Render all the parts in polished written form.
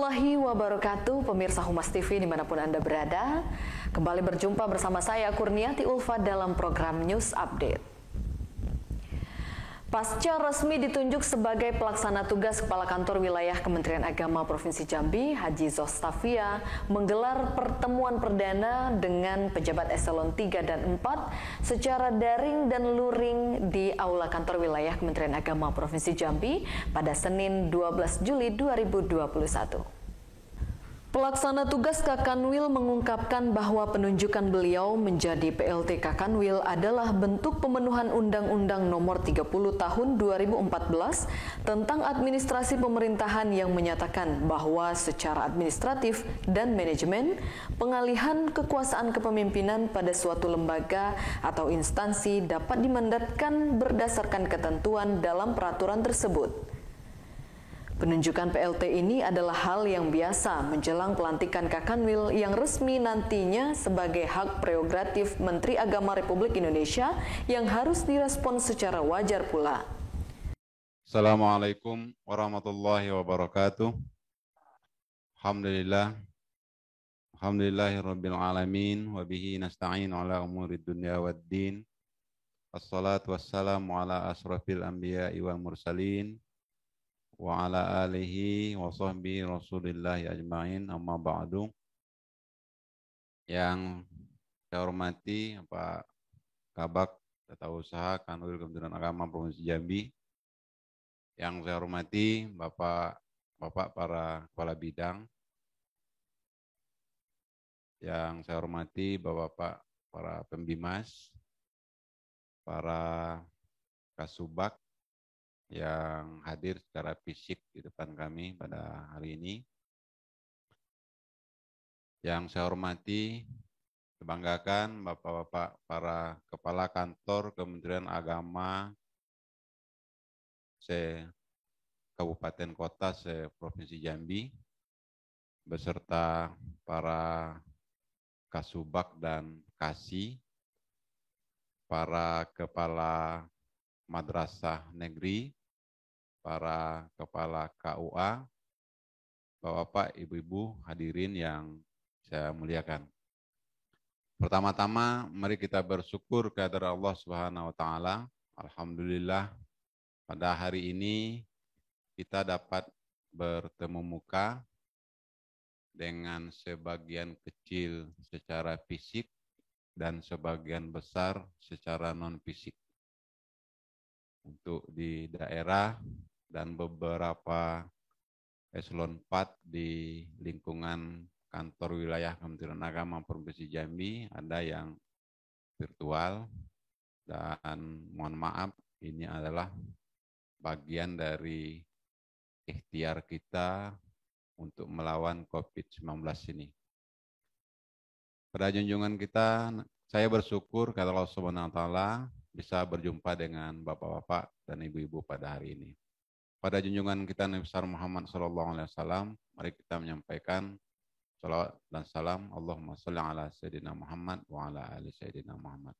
warahmatullahi wabarakatuh, pemirsa Humas TV dimanapun Anda berada. Kembali berjumpa bersama saya Kurniati Ulfa dalam program News Update. Pasca resmi ditunjuk sebagai pelaksana tugas Kepala Kantor Wilayah Kementerian Agama Provinsi Jambi, Haji Zostafia menggelar pertemuan perdana dengan pejabat eselon 3 dan 4 secara daring dan luring di Aula Kantor Wilayah Kementerian Agama Provinsi Jambi pada Senin 12 Juli 2021. Pelaksana tugas Kakanwil mengungkapkan bahwa penunjukan beliau menjadi PLT Kakanwil adalah bentuk pemenuhan Undang-Undang Nomor 30 Tahun 2014 tentang administrasi pemerintahan yang menyatakan bahwa secara administratif dan manajemen, pengalihan kekuasaan kepemimpinan pada suatu lembaga atau instansi dapat dimandatkan berdasarkan ketentuan dalam peraturan tersebut. Penunjukan PLT ini adalah hal yang biasa menjelang pelantikan Kakanwil yang resmi nantinya sebagai hak prerogatif Menteri Agama Republik Indonesia yang harus direspon secara wajar pula. Assalamualaikum warahmatullahi wabarakatuh. Alhamdulillahirabbil alamin wa bihi nasta'in ala umurid dunya waddin. Wassalatu wassalamu ala asrafil anbiya'i wal mursalin wa ala alihi wa sahbihi rasulillahi ajma'in, amma ba'du. Yang saya hormati Pak Kabak Tata Usaha Kanwil Kementerian Agama Provinsi Jambi, yang saya hormati Bapak para kepala bidang, yang saya hormati Bapak para pembimas, para kasubag yang hadir secara fisik di depan kami pada hari ini. Yang saya hormati, banggakan Bapak-Bapak para Kepala Kantor Kementerian Agama Kabupaten Kota Provinsi Jambi, beserta para kasubag dan kasi, para kepala madrasah negeri, para kepala KUA, Bapak, Ibu-ibu hadirin yang saya muliakan. Pertama-tama mari kita bersyukur kehadirat Allah Subhanahu wa taala. Alhamdulillah pada hari ini kita dapat bertemu muka dengan sebagian kecil secara fisik dan sebagian besar secara non-fisik. Untuk di daerah dan beberapa eselon 4 di lingkungan kantor wilayah Kementerian Agama Provinsi Jambi ada yang virtual, dan mohon maaf ini adalah bagian dari ikhtiar kita untuk melawan COVID-19 ini. Pada junjungan kita, saya bersyukur kepada Allah Subhanahu wa taala bisa berjumpa dengan bapak-bapak dan ibu-ibu pada hari ini. Pada junjungan kita Nabi besar Muhammad SAW, mari kita menyampaikan salawat dan salam. Allahumma sholli ala Sayyidina Muhammad wa ala ali Sayyidina Muhammad.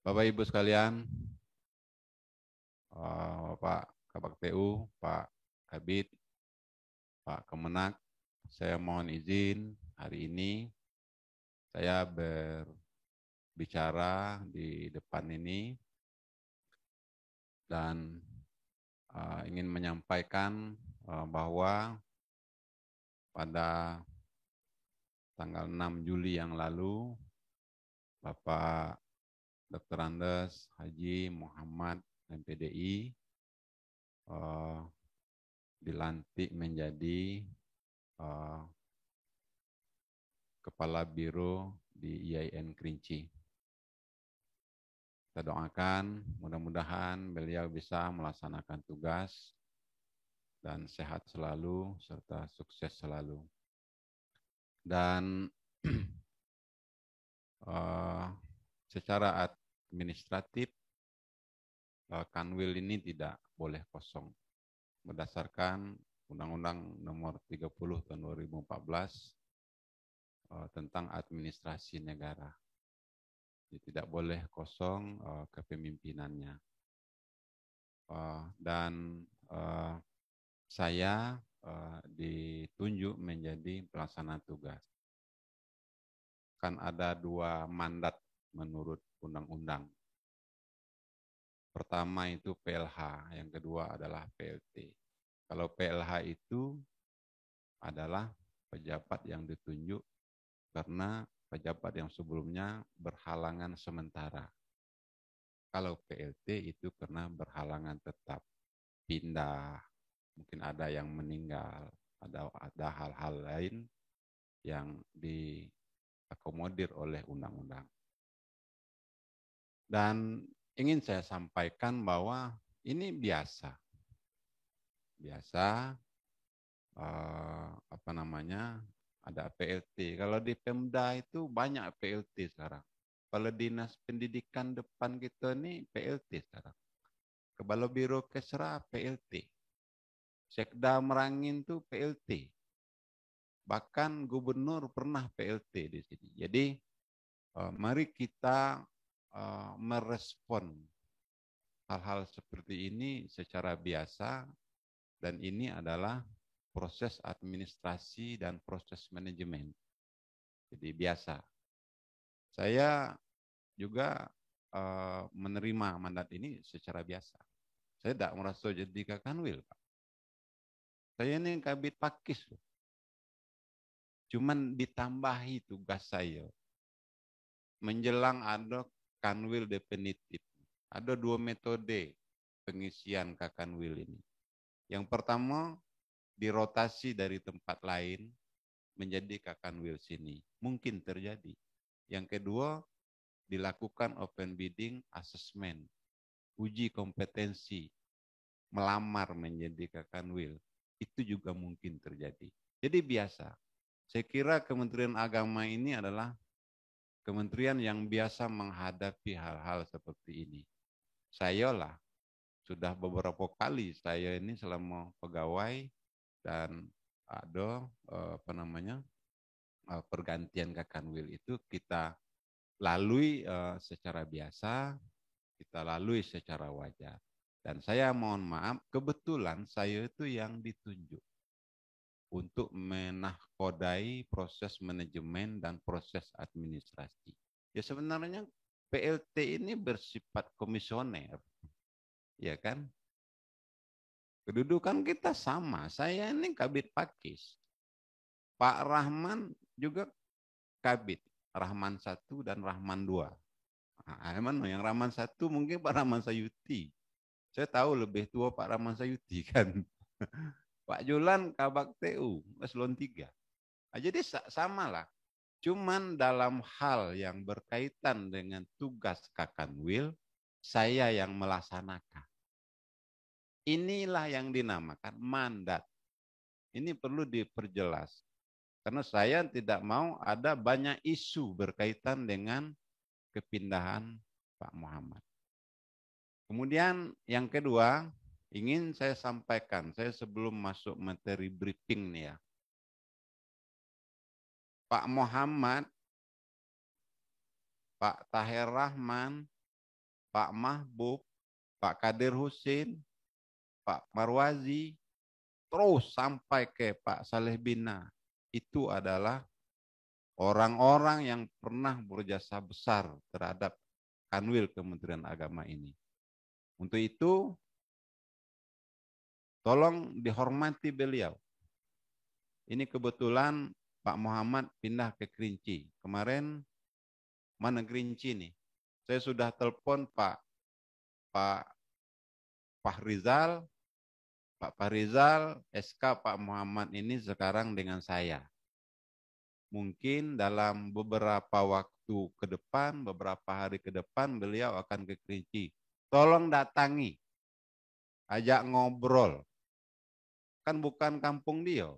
Bapak Ibu sekalian, Bapak Kabak TU, Pak Kabid, Pak Kemenak, saya mohon izin hari ini saya berbicara di depan ini dan ingin menyampaikan bahwa pada tanggal 6 Juli yang lalu Bapak Dr. Andes Haji Muhammad MPDI dilantik menjadi Kepala Biro di IAIN Kerinci. Kita doakan mudah-mudahan beliau bisa melaksanakan tugas dan sehat selalu serta sukses selalu. Dan secara administratif Kanwil ini tidak boleh kosong. Berdasarkan Undang-Undang Nomor 30 Tahun 2014 tentang administrasi negara. Jadi tidak boleh kosong kepemimpinannya. Dan saya ditunjuk menjadi pelaksana tugas. Kan ada 2 mandat menurut undang-undang. Pertama itu PLH, yang kedua adalah PLT. Kalau PLH itu adalah pejabat yang ditunjuk karena pejabat yang sebelumnya berhalangan sementara. Kalau PLT itu karena berhalangan tetap, pindah, mungkin ada yang meninggal, ada hal-hal lain yang diakomodir oleh undang-undang. Dan ingin saya sampaikan bahwa ini biasa ada PLT. Kalau di Pemda itu banyak PLT sekarang. Kepala Dinas Pendidikan depan kita ini PLT sekarang. Kepala Biro Kesra PLT. Sekda Merangin itu PLT. Bahkan gubernur pernah PLT di sini. Jadi mari kita merespon hal-hal seperti ini secara biasa, dan ini adalah proses administrasi dan proses manajemen. Jadi biasa. Saya juga menerima mandat ini secara biasa. Saya tidak merasa jadi kakanwil, Pak. Saya ini kabit pakis. Cuman ditambahi tugas saya. Menjelang ada kanwil definitif. Ada 2 metode pengisian kakanwil ini. Yang pertama, dirotasi dari tempat lain menjadi kakanwil sini. Mungkin terjadi. Yang kedua, dilakukan open bidding assessment, uji kompetensi, melamar menjadi kakanwil. Itu juga mungkin terjadi. Jadi biasa. Saya kira Kementerian Agama ini adalah kementerian yang biasa menghadapi hal-hal seperti ini. Saya lah, sudah beberapa kali saya ini selama pegawai dan ada pergantian kakanwil itu kita lalui secara biasa, kita lalui secara wajar. Dan saya mohon maaf, kebetulan saya itu yang ditunjuk untuk menahkodai proses manajemen dan proses administrasi. Ya sebenarnya PLT ini bersifat komisioner, ya kan? Kedudukan kita sama. Saya ini kabit pakis. Pak Rahman juga kabit. Rahman 1 dan Rahman 2. Nah, yang Rahman 1 mungkin Pak Rahman Sayuti. Saya tahu lebih tua Pak Rahman Sayuti kan. Pak Julan Kabak TU, eselon 3. Nah, jadi sama lah. Cuman dalam hal yang berkaitan dengan tugas Kakanwil, saya yang melaksanakan. Inilah yang dinamakan mandat. Ini perlu diperjelas. Karena saya tidak mau ada banyak isu berkaitan dengan kepindahan Pak Muhammad. Kemudian yang kedua, ingin saya sampaikan, saya sebelum masuk materi briefing nih ya. Pak Muhammad, Pak Tahir Rahman, Pak Mahbub, Pak Kadir Husin, Pak Marwazi, terus sampai ke Pak Saleh Bina. Itu adalah orang-orang yang pernah berjasa besar terhadap Kanwil Kementerian Agama ini. Untuk itu, tolong dihormati beliau. Ini kebetulan Pak Muhammad pindah ke Kerinci. Kemarin mana Kerinci nih? Saya sudah telepon Pak Fahrizal, Pak Fahrizal, SK Pak Muhammad ini sekarang dengan saya. Mungkin dalam beberapa waktu ke depan, beberapa hari ke depan beliau akan ke Kerinci. Tolong datangi, ajak ngobrol. Kan bukan kampung dia.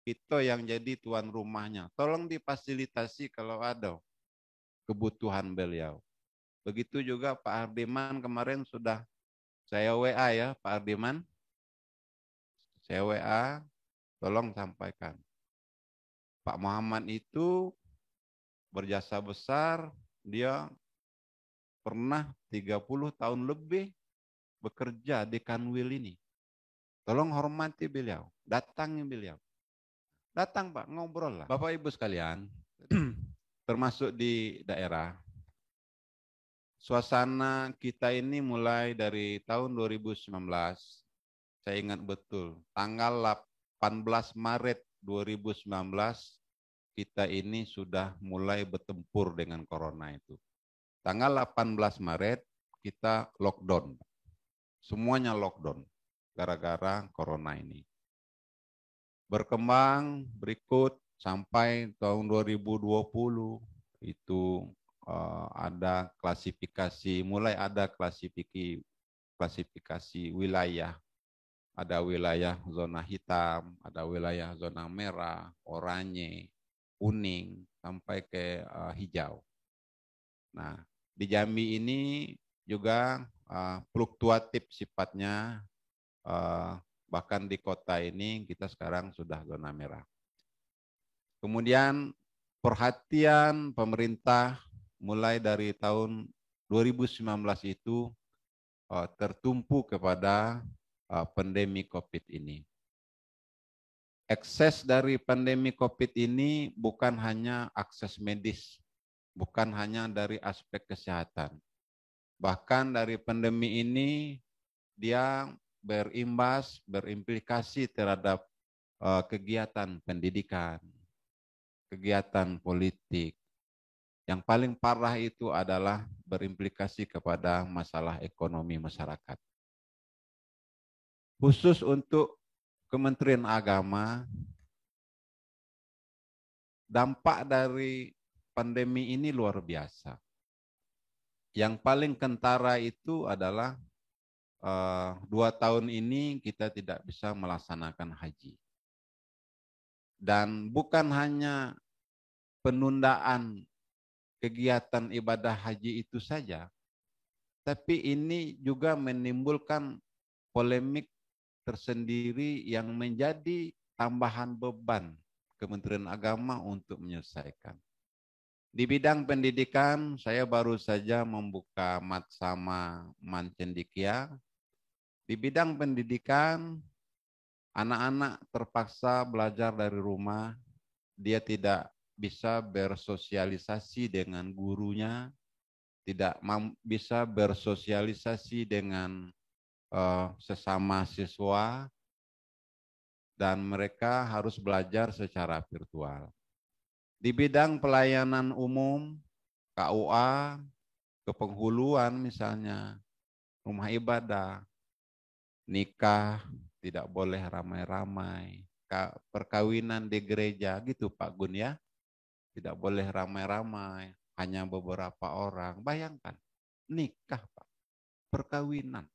Kita yang jadi tuan rumahnya. Tolong difasilitasi kalau ada kebutuhan beliau. Begitu juga Pak Hardiman kemarin sudah saya WA ya Pak Hardiman. Saya WA, tolong sampaikan. Pak Muhammad itu berjasa besar, dia pernah 30 tahun lebih bekerja di Kanwil ini. Tolong hormati beliau, datangi beliau. Datang Pak, ngobrol lah. Bapak Ibu sekalian, termasuk di daerah, suasana kita ini mulai dari tahun 2019, saya ingat betul, tanggal 18 Maret 2019, kita ini sudah mulai bertempur dengan corona itu. Tanggal 18 Maret, kita lockdown. Semuanya lockdown, gara-gara corona ini. Berkembang berikut sampai tahun 2020, itu ada klasifikasi, mulai ada klasifikasi wilayah. Ada wilayah zona hitam, ada wilayah zona merah, oranye, kuning, sampai ke hijau. Nah, di Jambi ini juga fluktuatif sifatnya, bahkan di kota ini kita sekarang sudah zona merah. Kemudian perhatian pemerintah mulai dari tahun 2019 itu tertumpu kepada pandemi COVID ini. Ekses dari pandemi COVID ini bukan hanya akses medis, bukan hanya dari aspek kesehatan. Bahkan dari pandemi ini dia berimbas, berimplikasi terhadap kegiatan pendidikan, kegiatan politik. Yang paling parah itu adalah berimplikasi kepada masalah ekonomi masyarakat. Khusus untuk Kementerian Agama, dampak dari pandemi ini luar biasa. Yang paling kentara itu adalah 2 tahun ini kita tidak bisa melaksanakan haji. Dan bukan hanya penundaan kegiatan ibadah haji itu saja, tapi ini juga menimbulkan polemik tersendiri yang menjadi tambahan beban Kementerian Agama untuk menyelesaikan. Di bidang pendidikan, saya baru saja membuka Matsama Mancendikia. Di bidang pendidikan, anak-anak terpaksa belajar dari rumah, dia tidak bisa bersosialisasi dengan gurunya, tidak bisa bersosialisasi dengan sesama siswa, dan mereka harus belajar secara virtual. Di bidang pelayanan umum, KUA, kepenghuluan misalnya, rumah ibadah, nikah, tidak boleh ramai-ramai, perkawinan di gereja gitu Pak Gun ya, tidak boleh ramai-ramai, hanya beberapa orang. Bayangkan, nikah Pak, perkawinan.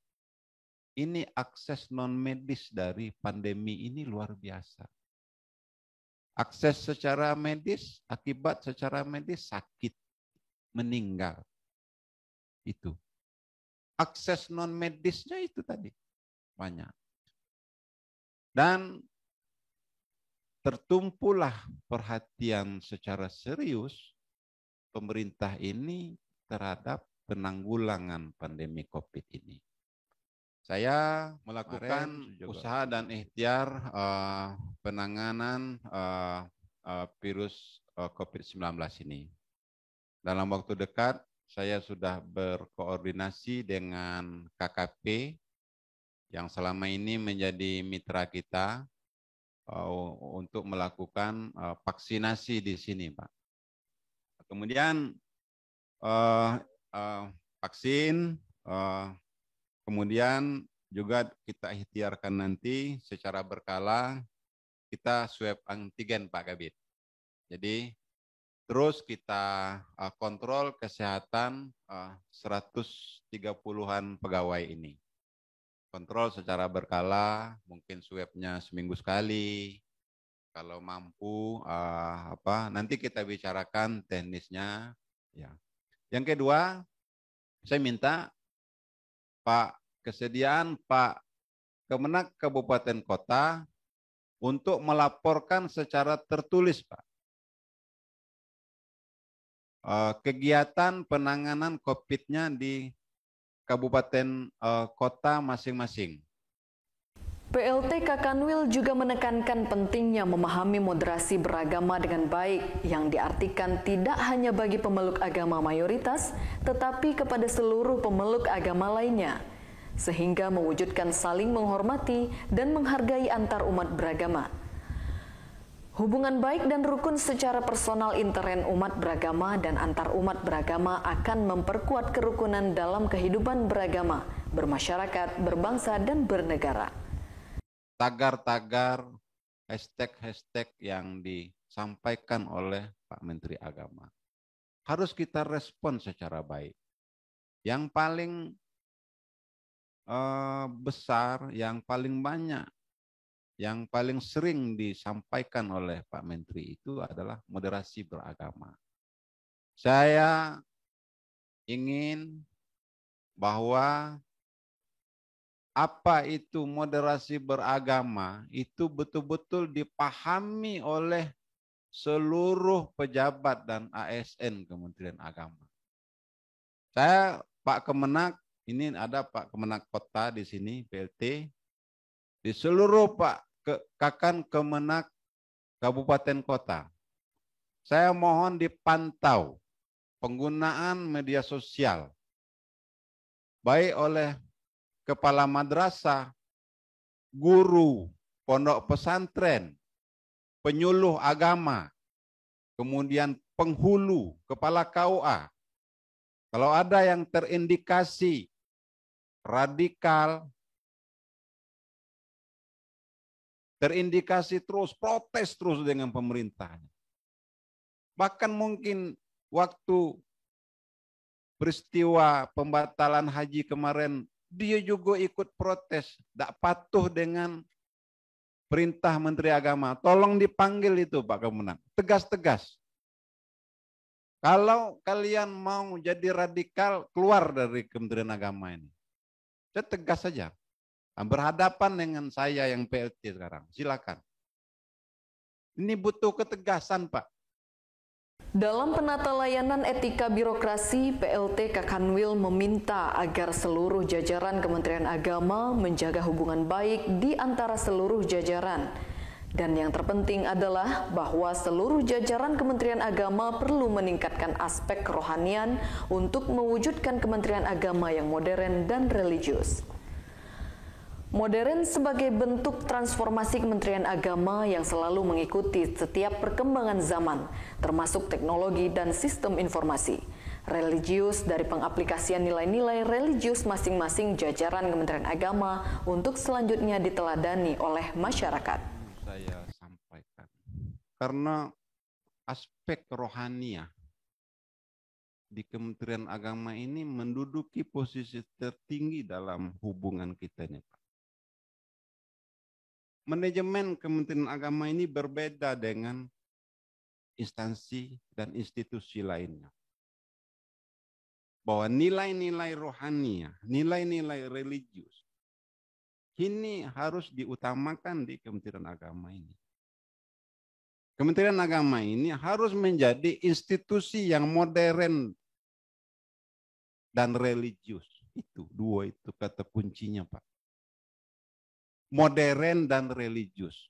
Ini akses non-medis dari pandemi ini luar biasa. Akses secara medis, akibat secara medis sakit, meninggal. Itu. Akses non-medisnya itu tadi banyak. Dan tertumpulah perhatian secara serius pemerintah ini terhadap penanggulangan pandemi COVID ini. Saya melakukan usaha dan ikhtiar penanganan virus COVID-19 ini. Dalam waktu dekat, saya sudah berkoordinasi dengan KKP yang selama ini menjadi mitra kita untuk melakukan vaksinasi di sini, Pak. Kemudian vaksin, kemudian juga kita ikhtiarkan nanti secara berkala kita swab antigen Pak Kabid. Jadi terus kita kontrol kesehatan 130-an pegawai ini. Kontrol secara berkala, mungkin swabnya seminggu sekali. Kalau mampu nanti kita bicarakan teknisnya. Ya. Yang kedua, saya minta Pak kesediaan Pak Kemenak Kabupaten Kota untuk melaporkan secara tertulis Pak kegiatan penanganan COVID-nya di kabupaten kota masing-masing. PLT Kakanwil juga menekankan pentingnya memahami moderasi beragama dengan baik yang diartikan tidak hanya bagi pemeluk agama mayoritas, tetapi kepada seluruh pemeluk agama lainnya, sehingga mewujudkan saling menghormati dan menghargai antar umat beragama. Hubungan baik dan rukun secara personal intern umat beragama dan antar umat beragama akan memperkuat kerukunan dalam kehidupan beragama, bermasyarakat, berbangsa, dan bernegara. Tagar-tagar, hashtag-hashtag yang disampaikan oleh Pak Menteri Agama harus kita respon secara baik. Yang paling besar, yang paling banyak, yang paling sering disampaikan oleh Pak Menteri itu adalah moderasi beragama. Saya ingin bahwa apa itu moderasi beragama itu betul-betul dipahami oleh seluruh pejabat dan ASN Kementerian Agama. Saya Pak Kemenak, ini ada Pak Kemenak Kota di sini, PLT, di seluruh Kakan Kemenak Kabupaten Kota. Saya mohon dipantau penggunaan media sosial, baik oleh kepala madrasah, guru, pondok pesantren, penyuluh agama, kemudian penghulu, kepala KUA. Kalau ada yang terindikasi radikal, terindikasi terus, protes terus dengan pemerintahnya. Bahkan mungkin waktu peristiwa pembatalan haji kemarin, dia juga ikut protes, tidak patuh dengan perintah Menteri Agama. Tolong dipanggil itu Pak Kemenak, tegas-tegas. Kalau kalian mau jadi radikal, keluar dari Kementerian Agama ini. Saya tegas saja. Berhadapan dengan saya yang PLT sekarang, silakan. Ini butuh ketegasan Pak. Dalam penata layanan etika birokrasi, PLT Kakanwil meminta agar seluruh jajaran Kementerian Agama menjaga hubungan baik di antara seluruh jajaran. Dan yang terpenting adalah bahwa seluruh jajaran Kementerian Agama perlu meningkatkan aspek kerohanian untuk mewujudkan Kementerian Agama yang modern dan religius. Modern sebagai bentuk transformasi Kementerian Agama yang selalu mengikuti setiap perkembangan zaman, termasuk teknologi dan sistem informasi. Religius dari pengaplikasian nilai-nilai religius masing-masing jajaran Kementerian Agama untuk selanjutnya diteladani oleh masyarakat. Saya sampaikan, karena aspek rohaniah di Kementerian Agama ini menduduki posisi tertinggi dalam hubungan kita ini, Pak. Manajemen Kementerian Agama ini berbeda dengan instansi dan institusi lainnya. Bahwa nilai-nilai rohaniah, nilai-nilai religius, ini harus diutamakan di Kementerian Agama ini. Kementerian Agama ini harus menjadi institusi yang modern dan religius. Itu dua itu kata kuncinya, Pak. Modern dan religius.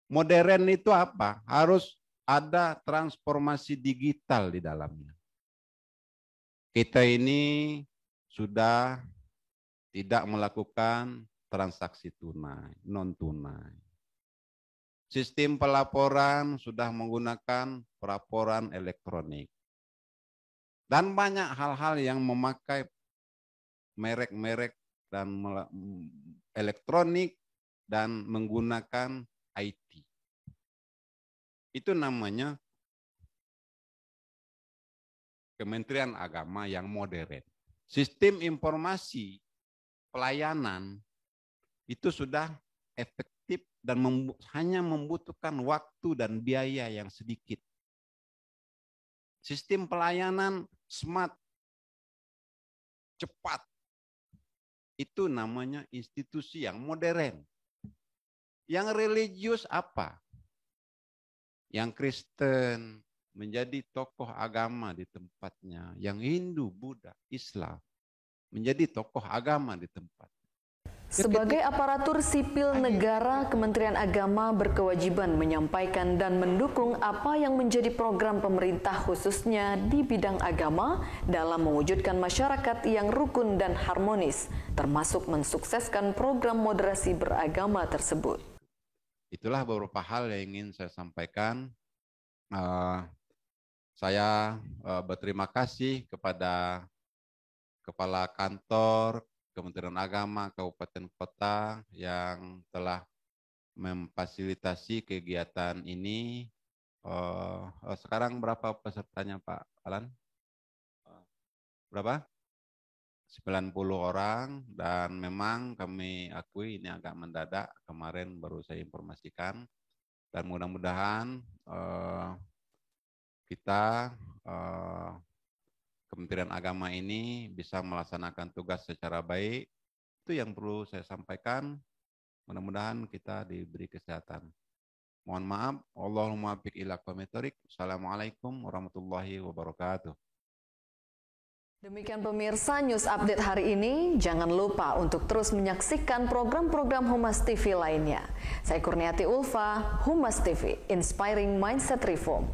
Modern itu apa? Harus ada transformasi digital di dalamnya. Kita ini sudah tidak melakukan transaksi tunai, non tunai. Sistem pelaporan sudah menggunakan pelaporan elektronik. Dan banyak hal-hal yang memakai merek-merek dan elektronik dan menggunakan IT. Itu namanya Kementerian Agama yang modern. Sistem informasi pelayanan itu sudah efektif dan hanya membutuhkan waktu dan biaya yang sedikit. Sistem pelayanan smart, cepat. Itu namanya institusi yang modern. Yang religius apa? Yang Kristen menjadi tokoh agama di tempatnya. Yang Hindu, Buddha, Islam menjadi tokoh agama di tempat. Sebagai aparatur sipil negara, Kementerian Agama berkewajiban menyampaikan dan mendukung apa yang menjadi program pemerintah khususnya di bidang agama dalam mewujudkan masyarakat yang rukun dan harmonis, termasuk mensukseskan program moderasi beragama tersebut. Itulah beberapa hal yang ingin saya sampaikan. Saya berterima kasih kepada Kepala Kantor Kementerian Agama Kabupaten Kota yang telah memfasilitasi kegiatan ini. Sekarang berapa pesertanya Pak Alan? Berapa? 90 orang, dan memang kami akui ini agak mendadak, kemarin baru saya informasikan, dan mudah-mudahan kita Kementerian Agama ini bisa melaksanakan tugas secara baik. Itu yang perlu saya sampaikan. Mudah-mudahan kita diberi kesehatan. Mohon maaf. Allahumma biq ila aqwamit thoriq. Assalamualaikum warahmatullahi wabarakatuh. Demikian pemirsa News Update hari ini. Jangan lupa untuk terus menyaksikan program-program Humas TV lainnya. Saya Kurniati Ulfa, Humas TV, Inspiring Mindset Reform.